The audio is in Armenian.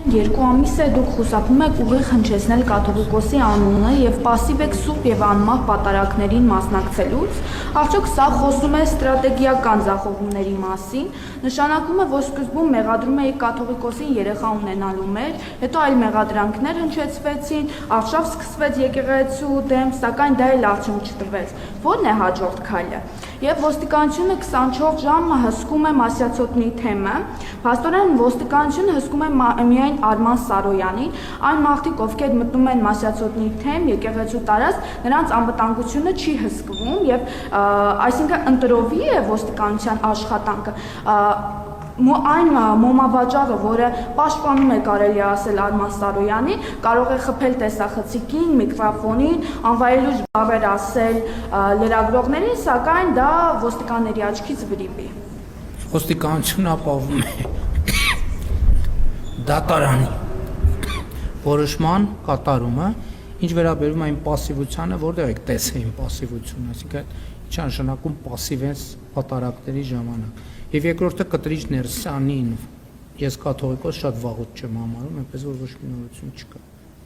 2 ամիս է դուք խուսափում եք ուղիղ հնչեցնել կաթողիկոսի անունը եւ պասիվ եք սուրբ եւ անմահ պատարակներին մասնակցելուց, արդյոք սա խոսում է ստրատեգիական ձախողումների մասին, նշանակում է, որ սկզբում մեղադրում եք կաթողիկոսին երեխա ունենալու մեջ, հետո այլ մեղադրանքներ հնչեցվեցին, արշավ սկսվեց եկեղեցու դեմ, սակայն դա էլ արդյունք չտվեց։ Ո՞րն է հաջորդ քայլը։ Եվ ոստիկանությունը 24 ժամ հսկում է Մասյացոտնի թեմը, փաստորեն ոստիկանությունը հսկում է միայն Արման Սարոյանին, այն մարդիկ, ովքեր մտնում են Մասյացոտնի թեմ, եկեղեցու տարածք, նրանց անվտանգությունը չի հսկվում եւ այսինքն ընտրովի է ոստիկանության աշխատանքը, այն մոմավաճառը, որը պաշտպանում է կարելի ասել Արման Սարոյանին, կարող է խփել տեսախցիկին, միկրոֆոնին, անվայելուչ բառեր ասել լրագրողներին, սակայն դա ոստիկանների աչքից վրիպ է։ Ոստիկանությունը ապահովում է դատարանի որոշման կատարումը, ինչ վերաբերում է այն պասիվությանը, որտեղ եք տեսել պասիվությունը, այսինքն ինչ նշանակում պասիվ են պատարակների ժամանակ։ Եվ երկրորդը կտրիչ ներսանին, ես կաթողիկոս շատ վաղուց չեմ համարում, այնպես որ ոչ մի նորություն չկա։